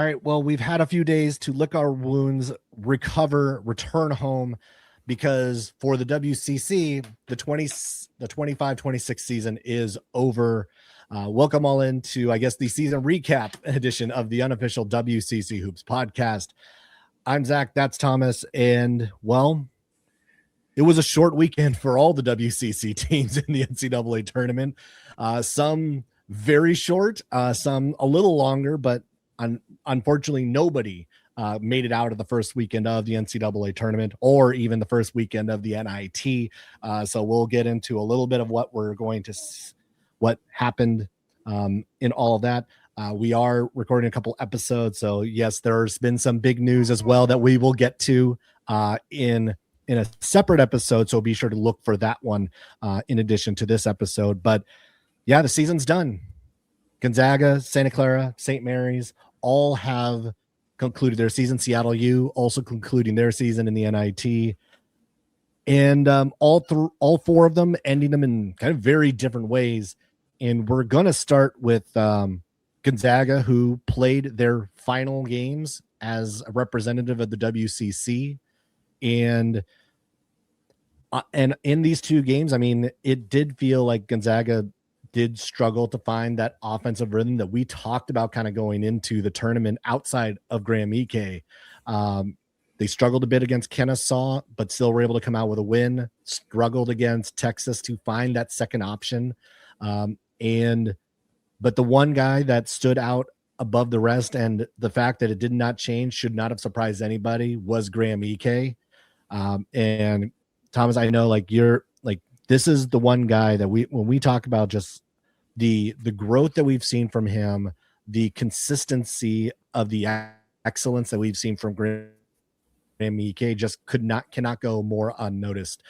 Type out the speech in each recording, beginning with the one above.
All right. Well, we've had a few days to lick our wounds, recover, return home, because for the WCC, the 25-26 season is over. Welcome all into, I guess, the season recap edition of the unofficial WCC Hoops podcast. I'm Zach. That's Thomas. And, well, it was a short weekend for all the WCC teams in the NCAA tournament. Some very short, some a little longer, but unfortunately, nobody made it out of the first weekend of the NCAA tournament or even the first weekend of the NIT. So we'll get into a little bit of what happened in all of that. We are recording a couple episodes. So yes, there's been some big news as well that we will get to in a separate episode. So be sure to look for that one in addition to this episode. But yeah, the season's done. Gonzaga, Santa Clara, St. Mary's all have concluded their season. Seattle U also concluding their season in the NIT. And all four of them ending them in kind of very different ways. And we're going to start with Gonzaga, who played their final games as a representative of the WCC. And in these two games, I mean, it did feel like Gonzaga did struggle to find that offensive rhythm that we talked about kind of going into the tournament outside of Graham Ike. They struggled a bit against Kennesaw, but still were able to come out with a win, struggled against Texas to find that second option. But the one guy that stood out above the rest, and the fact that it did not change should not have surprised anybody, was Graham Ike. And Thomas, I know this is the one guy that when we talk about just the growth that we've seen from him, the consistency of the excellence that we've seen from Graham Ike just cannot go more unnoticed.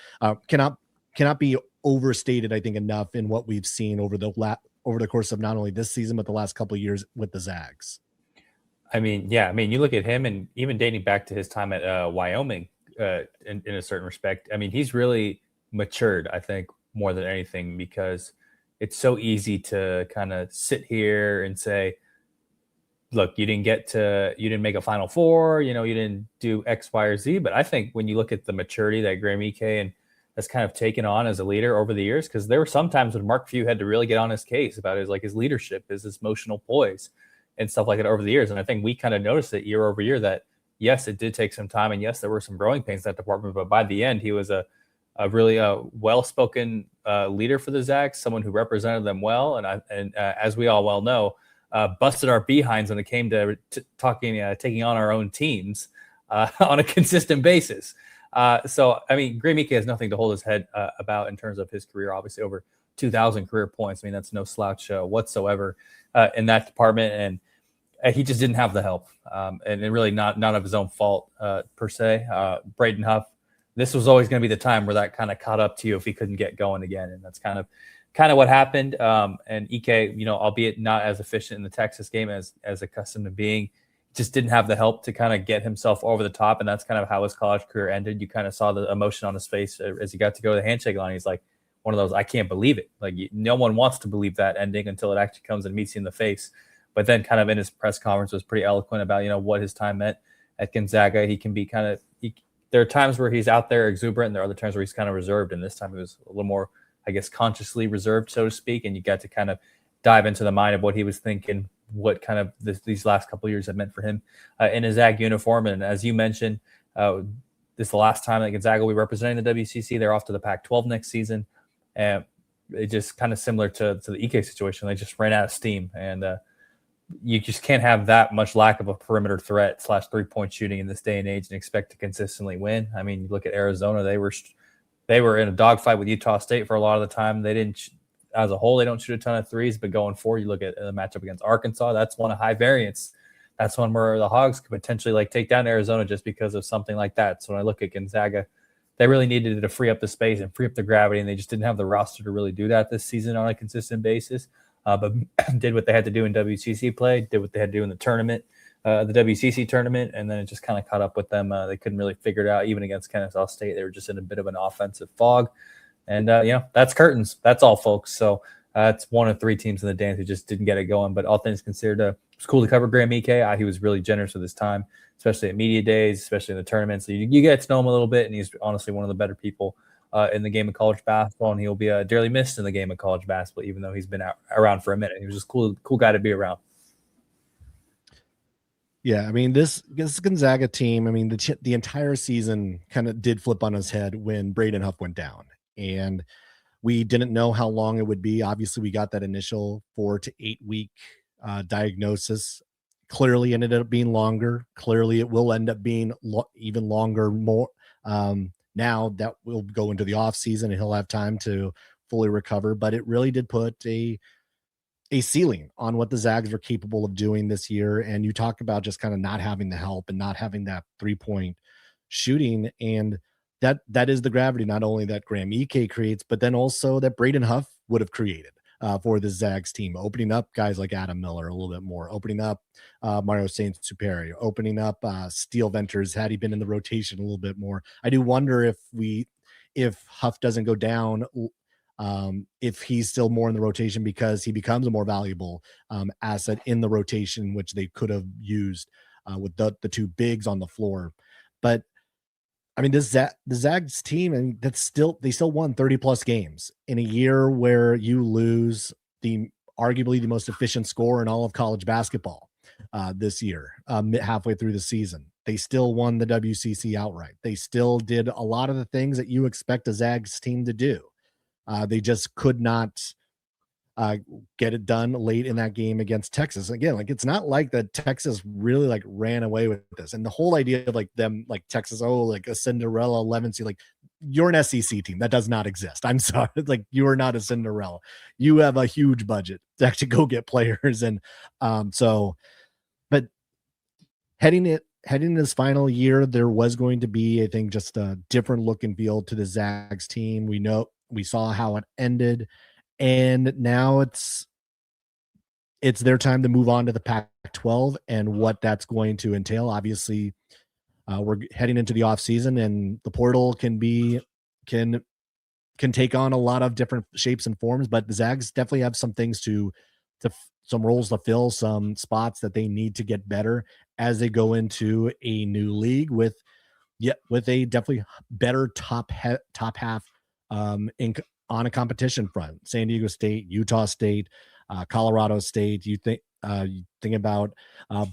Cannot be overstated, I think, enough in what we've seen over the course of not only this season but the last couple of years with the Zags. I mean, you look at him, and even dating back to his time at Wyoming, in a certain respect, I mean, he's really matured, I think, more than anything, because it's so easy to kind of sit here and say, look, you didn't make a Final Four, you didn't do X, Y, or Z. But I think when you look at the maturity that Graham Ike has kind of taken on as a leader over the years, because there were some times when Mark Few had to really get on his case about his leadership, his emotional poise and stuff like that over the years. And I think we kind of noticed it year over year that, yes, it did take some time, and yes, there were some growing pains in that department, but by the end, he was a really well-spoken leader for the Zags, someone who represented them well, and as we all well know, busted our behinds when it came to taking on our own teams on a consistent basis. So, I mean, Graham Ike has nothing to hold his head about in terms of his career. Obviously, over 2,000 career points. I mean, that's no slouch whatsoever in that department, and he just didn't have the help, and really not of his own fault per se. Braden Huff, this was always going to be the time where that kind of caught up to you if he couldn't get going again. And that's kind of what happened. And Ike, albeit not as efficient in the Texas game as accustomed to being, just didn't have the help to kind of get himself over the top. And that's kind of how his college career ended. You kind of saw the emotion on his face as he got to go to the handshake line. He's like one of those, I can't believe it. Like, no one wants to believe that ending until it actually comes and meets you in the face. But then kind of in his press conference was pretty eloquent about, what his time meant at Gonzaga. He can be there are times where he's out there exuberant, and there are other times where he's kind of reserved. And this time he was a little more, I guess, consciously reserved, so to speak. And you got to kind of dive into the mind of what he was thinking, what kind of these last couple of years have meant for him in his Zag uniform. And as you mentioned, this is the last time that Gonzaga will be representing the WCC. They're off to the Pac-12 next season. And it just kind of similar to the Ike situation. They just ran out of steam. And you just can't have that much lack of a perimeter threat / 3-point shooting in this day and age and expect to consistently win. I mean, you look at Arizona, they were in a dogfight with Utah State for a lot of the time. They didn't, as a whole, they don't shoot a ton of threes, but going forward, you look at the matchup against Arkansas, that's one of high variance. That's one where the Hogs could potentially take down Arizona just because of something like that. So when I look at Gonzaga, they really needed to free up the space and free up the gravity, and they just didn't have the roster to really do that this season on a consistent basis. But did what they had to do in WCC play, did what they had to do in the tournament, the WCC tournament, and then it just kind of caught up with them. They couldn't really figure it out, even against Kennesaw State. They were just in a bit of an offensive fog. And, that's curtains. That's all, folks. So it's one of three teams in the dance who just didn't get it going. But all things considered, cool to cover Graham Ike. He was really generous with his time, especially at media days, especially in the tournament. So you get to know him a little bit, and he's honestly one of the better people in the game of college basketball, and he'll be dearly missed in the game of college basketball, even though he's been around for a minute. He was just cool guy to be around. Yeah, I mean, this Gonzaga team, I mean, the entire season kind of did flip on its head when Braden Huff went down. And we didn't know how long it would be. Obviously, we got that initial 4 to 8 week diagnosis. Clearly ended up being longer. Clearly it will end up being even longer, more now that we'll go into the off season and he'll have time to fully recover. But it really did put a ceiling on what the Zags are capable of doing this year. And you talk about just kind of not having the help and not having that 3-point shooting. And that is the gravity, not only that Graham Ike creates, but then also that Braden Huff would have created for the Zags team, opening up guys like Adam Miller a little bit more, opening up Mario Saint Superior, opening up Steel Ventures had he been in the rotation a little bit more. I do wonder if Huff doesn't go down, if he's still more in the rotation because he becomes a more valuable asset in the rotation, which they could have used with the two bigs on the floor. But I mean, the Zags team, and they still won 30 plus games in a year where you lose arguably the most efficient scorer in all of college basketball this year, halfway through the season. They still won the WCC outright. They still did a lot of the things that you expect a Zags team to do. They just could not get it done late in that game against Texas. Again, like, it's not like that Texas really like ran away with this. And the whole idea of like them, like Texas, like a Cinderella 11 seed, like, you're an SEC team. That does not exist. I'm sorry. Like, you are not a Cinderella. You have a huge budget to actually go get players. And but heading into this final year, there was going to be, I think, just a different look and feel to the Zags team. We saw how it ended, and now it's their time to move on to the Pac-12 and what that's going to entail. Obviously, we're heading into the off season, and the portal can take on a lot of different shapes and forms. But the Zags definitely have some things some roles to fill, some spots that they need to get better as they go into a new league with a definitely better top half on a competition front. San Diego State, Utah State, Colorado State. You think about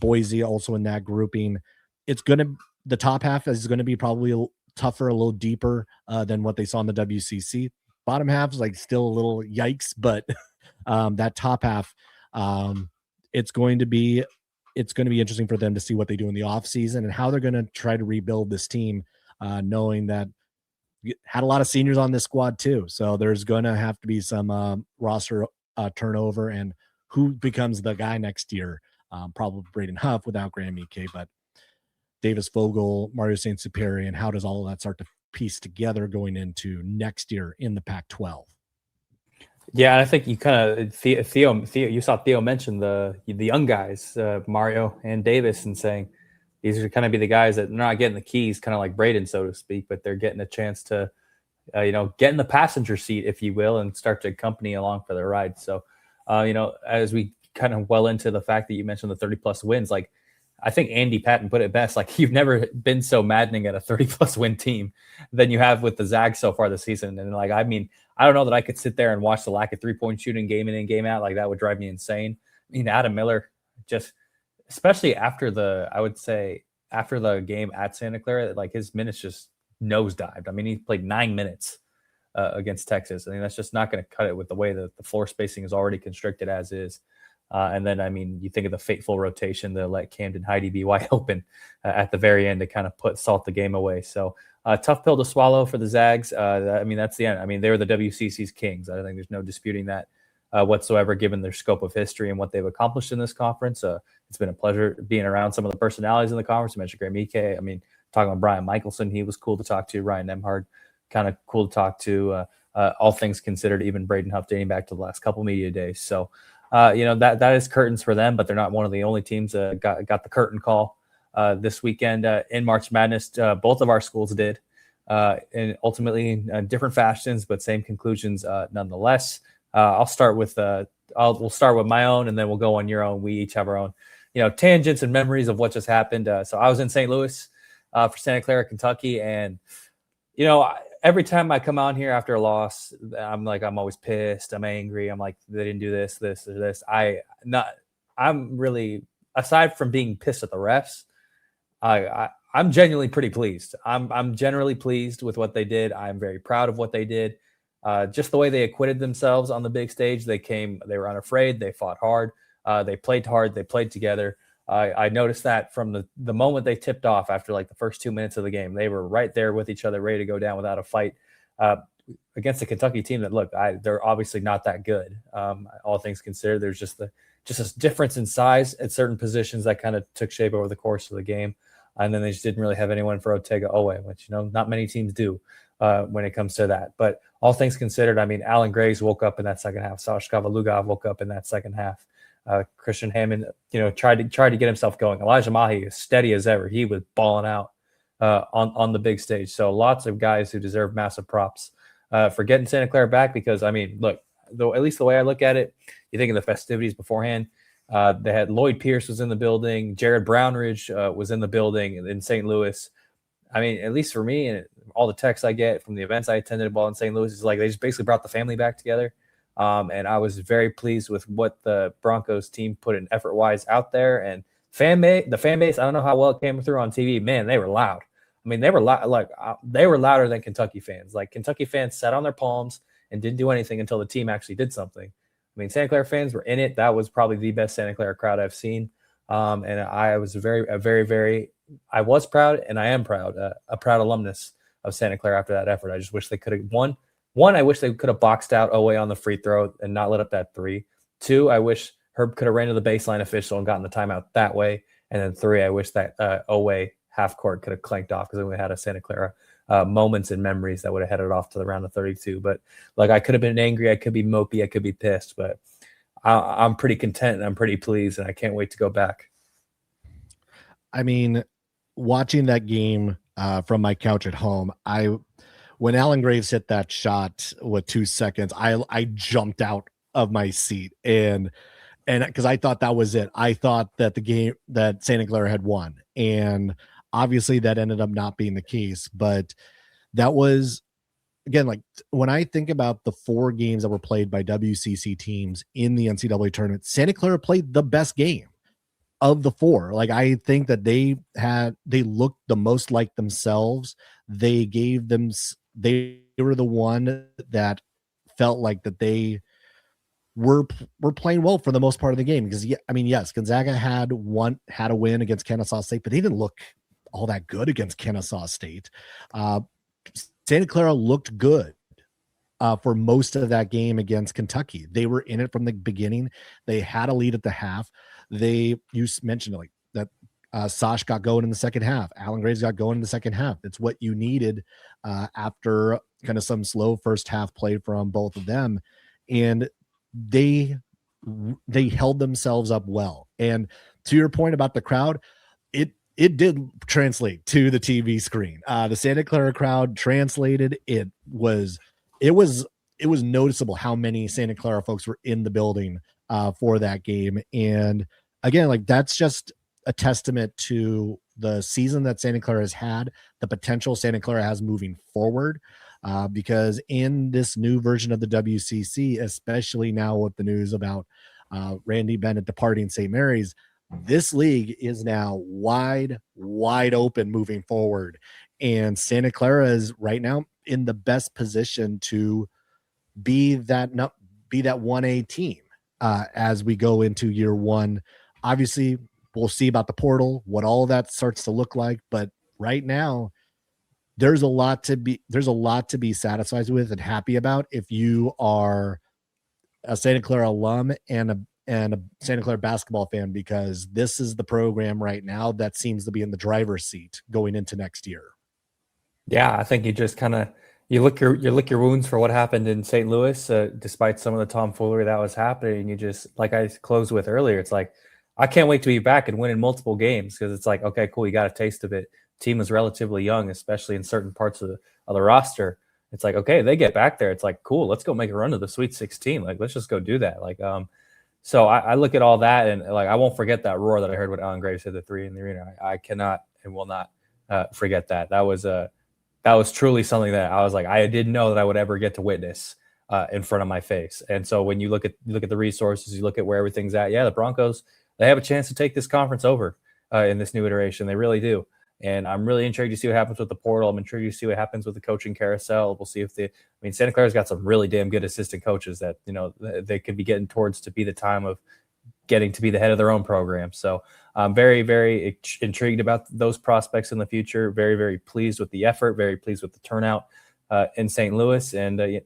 Boise also in that grouping. The top half is going to be probably tougher, a little deeper than what they saw in the WCC. Bottom half is like still a little yikes, but that top half, it's going to be interesting for them to see what they do in the off season and how they're going to try to rebuild this team, knowing that had a lot of seniors on this squad too. So there's going to have to be some roster turnover, and who becomes the guy next year. Probably Braden Huff without Graham Ike, but Davis Vogel, Mario Saint Superior, and how does all of that start to piece together going into next year in the Pac-12? Yeah, and I think you kind of Theo. You saw Theo mention the young guys, Mario and Davis, and saying these are kind of be the guys that they're not getting the keys, kind of like Braden, so to speak, but they're getting a chance to, get in the passenger seat, if you will, and start to accompany along for the ride. So, as we kind of well into the fact that you mentioned the 30 plus wins, like, I think Andy Patton put it best. Like, you've never been so maddening at a 30 plus win team than you have with the Zags so far this season. And like, I mean, I don't know that I could sit there and watch the lack of 3-point shooting game in and game out. Like, that would drive me insane. I mean, Adam Miller, just especially after the game at Santa Clara, like, his minutes just nosedived. I mean, he played 9 minutes against Texas. I mean, that's just not going to cut it with the way that the floor spacing is already constricted as is. And then, I mean, you think of the fateful rotation to let Camden Heidi be wide open at the very end to kind of salt the game away. So tough pill to swallow for the Zags. I mean, that's the end. I mean, they were the WCC's kings. I think there's no disputing that whatsoever, given their scope of history and what they've accomplished in this conference. It's been a pleasure being around some of the personalities in the conference. You mentioned Graham Ike. I mean, talking about Brian Michelson, he was cool to talk to. Ryan Nemhard, kind of cool to talk to. All things considered, even Braden Huff dating back to the last couple media days. So, that is curtains for them, but they're not one of the only teams that got the curtain call this weekend in March Madness. Both of our schools did, and ultimately in different fashions, but same conclusions nonetheless. We'll start with my own, and then we'll go on your own. We each have our own tangents and memories of what just happened. So I was in St. Louis for Santa Clara, Kentucky, and every time I come out here after a loss, I'm always pissed. I'm angry. I'm like, they didn't do this, this, or this. I'm really, aside from being pissed at the refs, I'm genuinely pretty pleased. I'm generally pleased with what they did. I'm very proud of what they did. Just the way they acquitted themselves on the big stage. They were unafraid. They fought hard. They played hard. They played together. I noticed that from the moment they tipped off after like the first 2 minutes of the game, they were right there with each other, ready to go down without a fight against a Kentucky team that, look, they're obviously not that good. All things considered, there's just a difference in size at certain positions that kind of took shape over the course of the game. And then they just didn't really have anyone for Ortega Owe, which, not many teams do when it comes to that. But all things considered, I mean, Alan Graves woke up in that second half. Sash Kavalugov woke up in that second half. Christian Hammond, tried to get himself going. Elijah Mahi is steady as ever. He was balling out on the big stage. So lots of guys who deserve massive props for getting Santa Clara back, because, I mean, look, though, at least the way I look at it, you think of the festivities beforehand. They had Lloyd Pierce was in the building. Jared Brownridge was in the building in St. Louis. I mean, at least for me, and all the texts I get from the events I attended while in St. Louis, is like they just basically brought the family back together. And I was very pleased with what the Broncos team put in effort-wise out there. And the fan base, I don't know how well it came through on TV. Man, they were loud. I mean, they were they were louder than Kentucky fans. Like, Kentucky fans sat on their palms and didn't do anything until the team actually did something. I mean, Santa Clara fans were in it. That was probably the best Santa Clara crowd I've seen. And I was I was proud, and I am proud, a proud alumnus of Santa Clara after that effort. I just wish they could have won. One, I wish they could have boxed out Owe on the free throw and not let up that three. Two, I wish Herb could have ran to the baseline official and gotten the timeout that way. And then three, I wish that Owe half court could have clanked off, because then we had a Santa Clara moments and memories that would have headed off to the round of 32. But like, I could have been angry, I could be mopey, I could be pissed, but I'm pretty content and I'm pretty pleased, and I can't wait to go back. I mean, watching that game from my couch at home, when Alan Graves hit that shot with 2 seconds, I jumped out of my seat, and because I thought that was it. I thought that the game, that Santa Clara had won, and obviously that ended up not being the case. But that was, again, like, when I think about the 4 games that were played by WCC teams in the NCAA tournament, Santa Clara played the best game of the 4. Like, I think that they looked the most like themselves. They were the one that felt like that they were playing well for the most part of the game. Because, I mean, yes, Gonzaga had a win against Kennesaw State, but they didn't look all that good against Kennesaw State. Santa Clara looked good for most of that game against Kentucky. They were in it from the beginning. They had a lead at the half. You mentioned it, like that. Sash got going in the second half. Alan Graves got going in the second half. It's what you needed after kind of some slow first half play from both of them, and they held themselves up well. And to your point about the crowd, it did translate to the TV screen. The Santa Clara crowd translated. It was noticeable how many Santa Clara folks were in the building for that game. And again, like, that's just a testament to the season that Santa Clara has had, the potential Santa Clara has moving forward. Because in this new version of the WCC, especially now with the news about Randy Bennett departing St. Mary's, this league is now wide open moving forward. And Santa Clara is right now in the best position to be that 1A team as we go into year one. Obviously, we'll see about the portal, what all of that starts to look like. But right now, there's a lot to be satisfied with and happy about if you are a Santa Clara alum and a Santa Clara basketball fan, because this is the program right now that seems to be in the driver's seat going into next year. Yeah, I think you just kind of you lick your wounds for what happened in St. Louis, despite some of the tomfoolery that was happening. You just, like I closed with earlier, it's like, I can't wait to be back and winning multiple games, because it's like, okay, cool, you got a taste of it. Team is relatively young, especially in certain parts of the roster. It's like, okay, they get back there. It's like, cool, let's go make a run to the Sweet 16. Like, let's just go do that. Like, So I look at all that, and like I won't forget that roar that I heard when Alan Graves hit the three in the arena. I cannot and will not forget that. That was truly something that I was like, I didn't know that I would ever get to witness in front of my face. And so when you look at the resources, you look at where everything's at. Yeah, the Broncos, they have a chance to take this conference over in this new iteration. They really do. And I'm really intrigued to see what happens with the portal. I'm intrigued to see what happens with the coaching carousel. We'll see if Santa Clara's got some really damn good assistant coaches that, they could be getting towards to be the time of getting to be the head of their own program. So I'm very, very intrigued about those prospects in the future. Very, very pleased with the effort, very pleased with the turnout in St. Louis. And,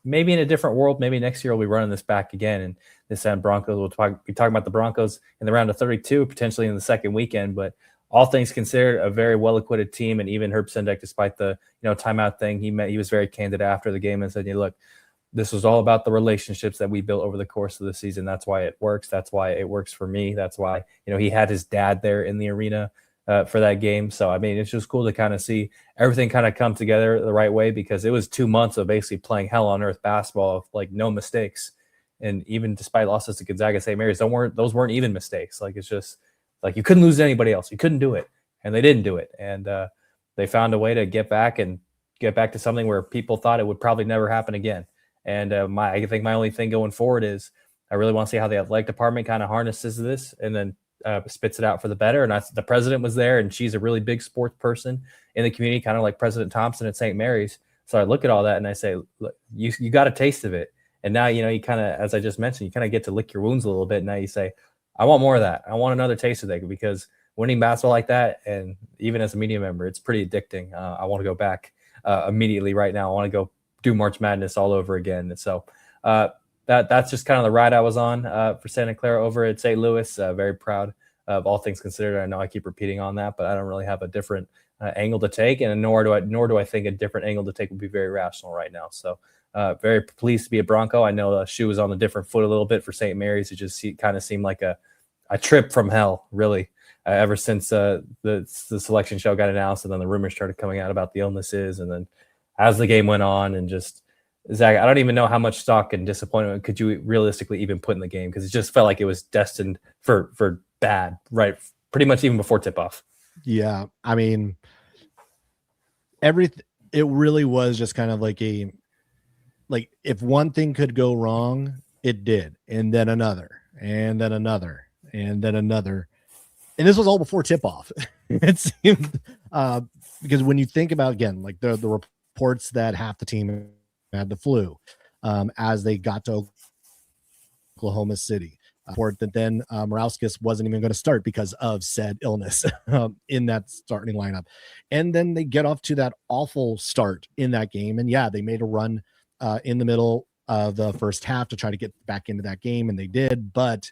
maybe in a different world, maybe next year we'll be running this back again. And this time Broncos, we'll be talking about the Broncos in the round of 32, potentially in the second weekend. But all things considered, a very well-acquitted team. And even Herb Sendek, despite the timeout thing, he was very candid after the game and said, look, this was all about the relationships that we built over the course of the season. That's why it works. That's why it works for me. That's why, he had his dad there in the arena for that game. So, it's just cool to kind of see everything kind of come together the right way, because it was 2 months of basically playing hell on earth basketball, like no mistakes. And even despite losses to Gonzaga, St. Mary's, those weren't even mistakes. Like, it's just like you couldn't lose to anybody else. You couldn't do it. And they didn't do it. And they found a way to get back to something where people thought it would probably never happen again. And I think my only thing going forward is I really want to see how the athletic department kind of harnesses this and then spits it out for the better. And the president was there, and she's a really big sports person in the community, kind of like President Thompson at St. Mary's. So I look at all that and I say, look, you got a taste of it. And now, you kind of, as I just mentioned, you kind of get to lick your wounds a little bit. Now you say, I want more of that. I want another taste of that, because winning basketball like that, and even as a media member, it's pretty addicting. I want to go back immediately right now. I want to go do March Madness all over again. And so that's just kind of the ride I was on for Santa Clara over at St. Louis. Very proud of all things considered. I know I keep repeating on that, but I don't really have a different angle to take, and nor do I think a different angle to take would be very rational right now. So very pleased to be a Bronco. I know the shoe was on a different foot a little bit for St. Mary's. It just kind of seemed like a trip from hell, really, ever since the selection show got announced, and then the rumors started coming out about the illnesses, and then as the game went on, and just Zach, I don't even know how much stock and disappointment could you realistically even put in the game, because it just felt like it was destined for bad, right? Pretty much even before tip-off. Yeah, it really was just kind of like if one thing could go wrong, it did, and then another, and then another, and then another, and this was all before tip-off. It seemed because when you think about, again, like the reports that half the team had the flu as they got to Oklahoma City. Report that then Morauskas wasn't even going to start because of said illness in that starting lineup. And then they get off to that awful start in that game. And yeah, they made a run in the middle of the first half to try to get back into that game, and they did, but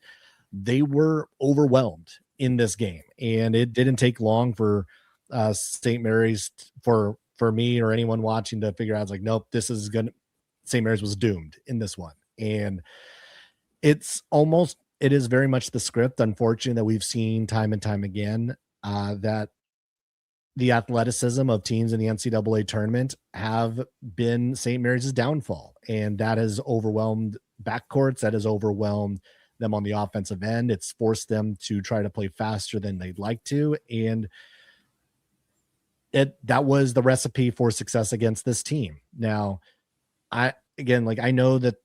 they were overwhelmed in this game. And it didn't take long for St. Mary's for me or anyone watching to figure out, it's like, nope, St. Mary's was doomed in this one. And it is very much the script, unfortunately, that we've seen time and time again, that the athleticism of teams in the NCAA tournament have been St. Mary's' downfall. And that has overwhelmed backcourts, that has overwhelmed them on the offensive end. It's forced them to try to play faster than they'd like to. And that was the recipe for success against this team. Now, I know that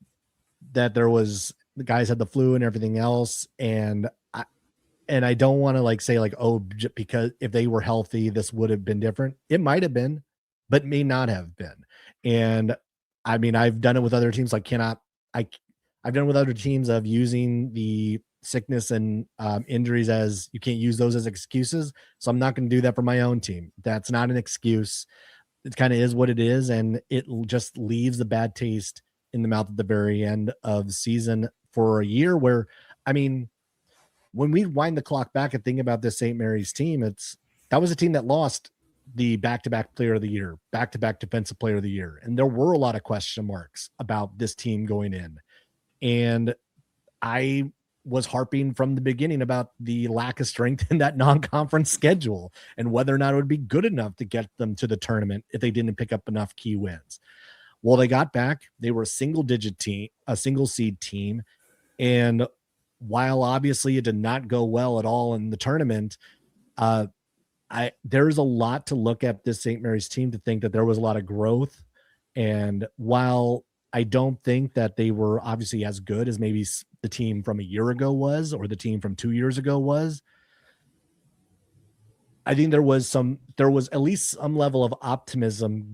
there was, the guys had the flu and everything else. And I don't want to say because if they were healthy, this would have been different. It might have been, but may not have been. And I've done it with other teams. I've done it with other teams of using the sickness and injuries as, you can't use those as excuses. So I'm not going to do that for my own team. That's not an excuse. It kind of is what it is. And it just leaves a bad taste in the mouth at the very end of the season for a year where, when we wind the clock back and think about this St. Mary's team, that was a team that lost the back-to-back player of the year, back-to-back defensive player of the year. And there were a lot of question marks about this team going in. And I was harping from the beginning about the lack of strength in that non-conference schedule and whether or not it would be good enough to get them to the tournament if they didn't pick up enough key wins. Well, they got back. They were a single-digit team, a single-seed team, and while obviously it did not go well at all in the tournament, there's a lot to look at this St. Mary's team to think that there was a lot of growth. And while I don't think that they were obviously as good as maybe the team from a year ago was, or the team from 2 years ago was, I think there was at least some level of optimism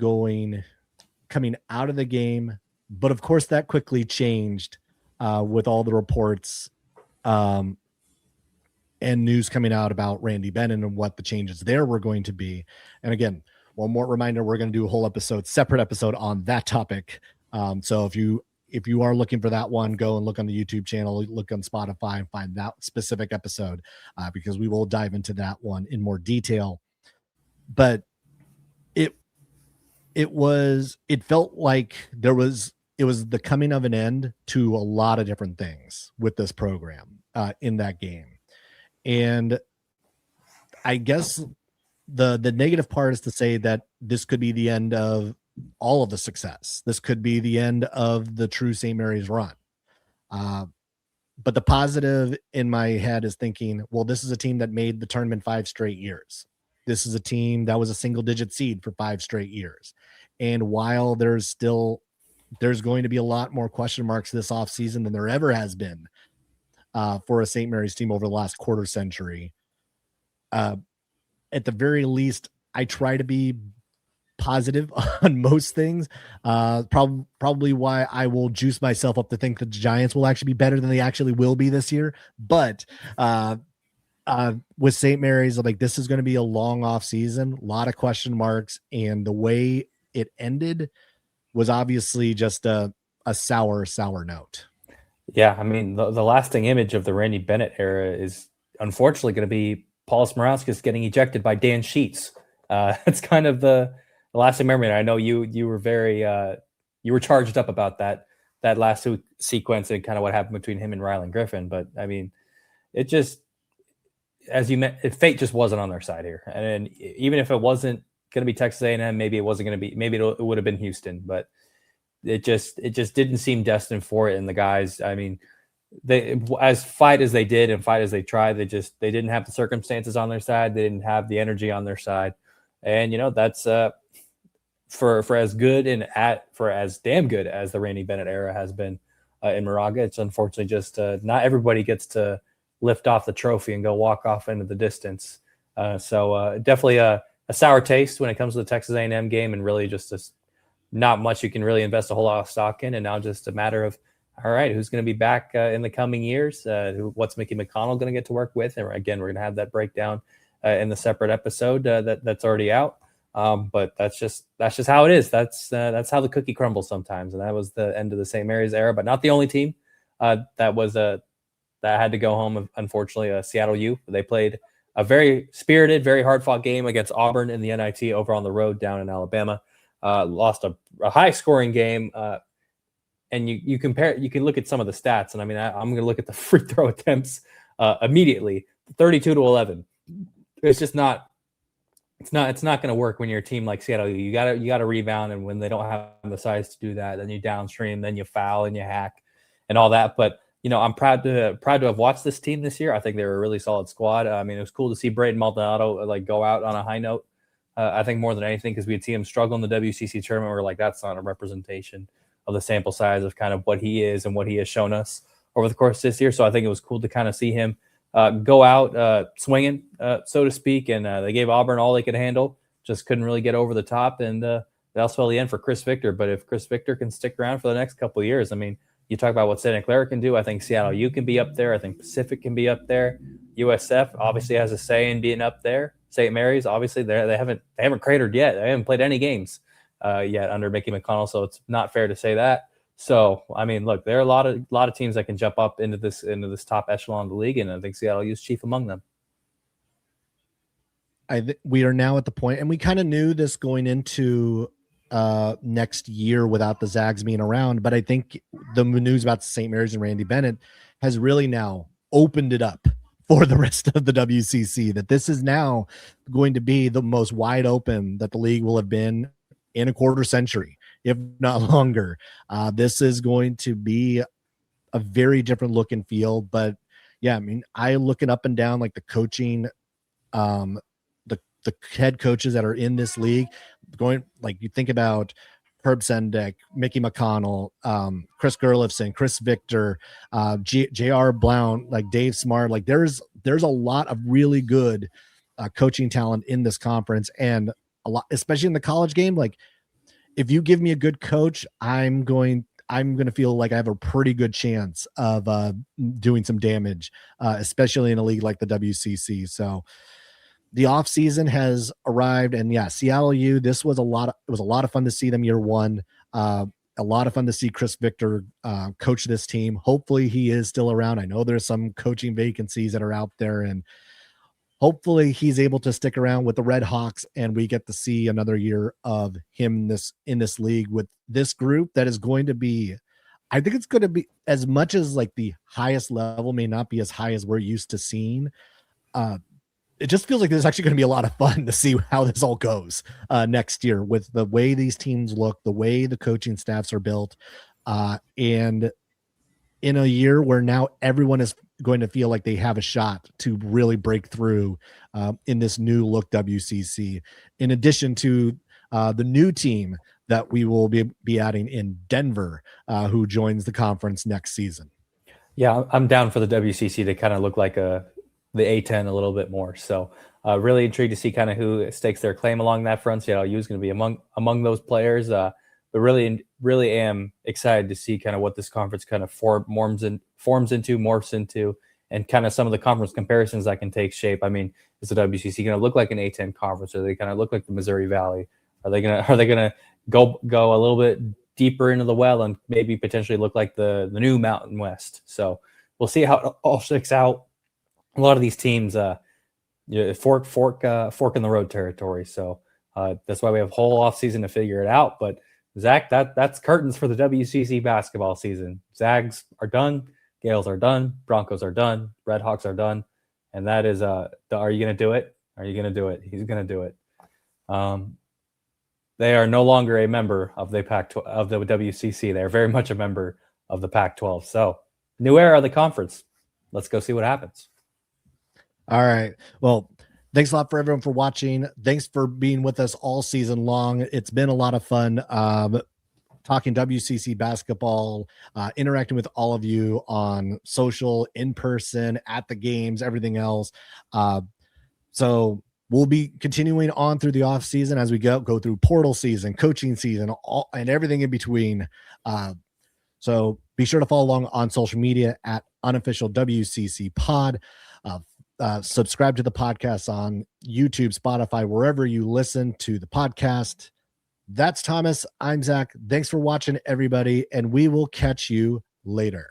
coming out of the game. But of course that quickly changed with all the reports and news coming out about Randy Bennett and what the changes there were going to be. And again, one more reminder, we're going to do a whole separate episode on that topic. So if you are looking for that one, go and look on the YouTube channel, look on Spotify and find that specific episode because we will dive into that one in more detail. But it felt like it was the coming of an end to a lot of different things with this program in that game. And I guess the negative part is to say that this could be the end of all of the success. This could be the end of the true St. Mary's run. But the positive in my head is thinking, well, this is a team that made the tournament 5 straight years. This is a team that was a single-digit seed for 5 straight years. And while there's going to be a lot more question marks this offseason than there ever has been for a St. Mary's team over the last quarter century, at the very least, I try to be positive on most things. Probably why I will juice myself up to think the Giants will actually be better than they actually will be this year. But with St. Mary's, like, this is going to be a long off season, a lot of question marks, and the way it ended was obviously just a sour note. Yeah, I mean, the lasting image of the Randy Bennett era is unfortunately going to be Paul Smarauskas getting ejected by Dan Sheets. It's kind of the lasting memory. And I know you were very you were charged up about that last sequence and kind of what happened between him and Rylan Griffin. But I mean, it just, as you meant, fate just wasn't on their side here. And even if it wasn't going to be Texas A&M, maybe it wasn't going to be. Maybe it would have been Houston, but it just didn't seem destined for it. And the guys, I mean, they, as fight as they did and fight as they tried, they didn't have the circumstances on their side. They didn't have the energy on their side. And, you know, that's for as good and for as damn good as the Randy Bennett era has been in Moraga. It's unfortunately just not everybody gets to lift off the trophy and go walk off into the distance. So definitely a sour taste when it comes to the Texas A&M game, and really just not much you can really invest a whole lot of stock in. And now just a matter of, all right, who's going to be back in the coming years? What's Mickey McConnell going to get to work with? And again, we're going to have that breakdown in the separate episode that's already out. But that's just how it is. That's how the cookie crumbles sometimes. And that was the end of the St. Mary's era, but not the only team that had to go home. Unfortunately, Seattle U. They played a very spirited, very hard-fought game against Auburn in the NIT over on the road down in Alabama. Lost a high-scoring game. And you can look at some of the stats, and I mean, I'm going to look at the free throw attempts immediately. 32-11. It's just not. It's not going to work when you're a team like Seattle. You got to rebound, and when they don't have the size to do that, then you downstream, then you foul and you hack, and all that. But you know, I'm proud to have watched this team this year. I think they were a really solid squad. I mean, it was cool to see Braden Maldonado like go out on a high note. I think more than anything, because we had seen him struggle in the WCC tournament. We're like, that's not a representation of the sample size of kind of what he is and what he has shown us over the course of this year. So I think it was cool to kind of see him go out swinging, so to speak. And they gave Auburn all they could handle, just couldn't really get over the top. And that'll spell the end for Chris Victor. But if Chris Victor can stick around for the next couple of years, I mean, you talk about what Santa Clara can do. I think Seattle U can be up there. I think Pacific can be up there. USF obviously has a say in being up there. St. Mary's, obviously, they haven't cratered yet. They haven't played any games yet under Mickey McConnell, so it's not fair to say that. So, I mean, look, there are a lot of teams that can jump up into this top echelon of the league, and I think Seattle U is chief among them. We are now at the point, and we kind of knew this going into next year without the Zags being around, but I think the news about St. Mary's and Randy Bennett has really now opened it up for the rest of the WCC, that this is now going to be the most wide open that the league will have been in a quarter century. if not longer. This is going to be a very different look and feel. But yeah, I mean, I looking up and down like the coaching, the head coaches that are in this league, going like you think about Herb Sendek, Mickey McConnell, Chris Gerlifson, Chris Victor, J.R. Blount, like Dave Smart. Like there's a lot of really good coaching talent in this conference, and a lot, especially in the college game. Like if you give me a good coach, I'm going to feel like I have a pretty good chance of doing some damage, especially in a league like the WCC. So the off season has arrived, and yeah, Seattle U. This was it was a lot of fun to see them year one. A lot of fun to see Chris Victor coach this team. Hopefully he is still around. I know there's some coaching vacancies that are out there, and hopefully he's able to stick around with the Red Hawks, and we get to see another year of him in this league with this group that is going to be, I think it's going to be, as much as like the highest level may not be as high as we're used to seeing. It just feels like there's actually going to be a lot of fun to see how this all goes next year with the way these teams look, the way the coaching staffs are built, and in a year where now everyone is going to feel like they have a shot to really break through in this new look WCC, in addition to the new team that we will be adding in Denver, who joins the conference next season. Yeah, I'm down for the WCC to kind of look like the A10 a little bit more. So really intrigued to see kind of who stakes their claim along that front. Seattle U is going to be among those players. But really am excited to see kind of what this conference kind of morphs into, and kind of some of the conference comparisons that can take shape. I mean, is the WCC going to look like an A10 conference? Are they kind of look like the Missouri Valley? Are they gonna go a little bit deeper into the well and maybe potentially look like the new Mountain West? So we'll see how it all shakes out. A lot of these teams, fork in the road territory. So that's why we have a whole offseason to figure it out. But Zach, that's curtains for the WCC basketball season. Zags are done, Gales are done, Broncos are done, Red Hawks are done, and that is are you going to do it? Are you going to do it? He's going to do it. They are no longer a member of the of the WCC. They are very much a member of the Pac-12. So new era of the conference. Let's go see what happens. All right. Well, thanks a lot for everyone for watching. Thanks for being with us all season long. It's been a lot of fun talking WCC basketball, interacting with all of you on social, in person, at the games, everything else. So we'll be continuing on through the off season as we go through portal season, coaching season, and everything in between. So be sure to follow along on social media at unofficial WCC pod. Subscribe to the podcast on YouTube, Spotify, wherever you listen to the podcast. That's Thomas. I'm Zach. Thanks for watching, everybody, and we will catch you later.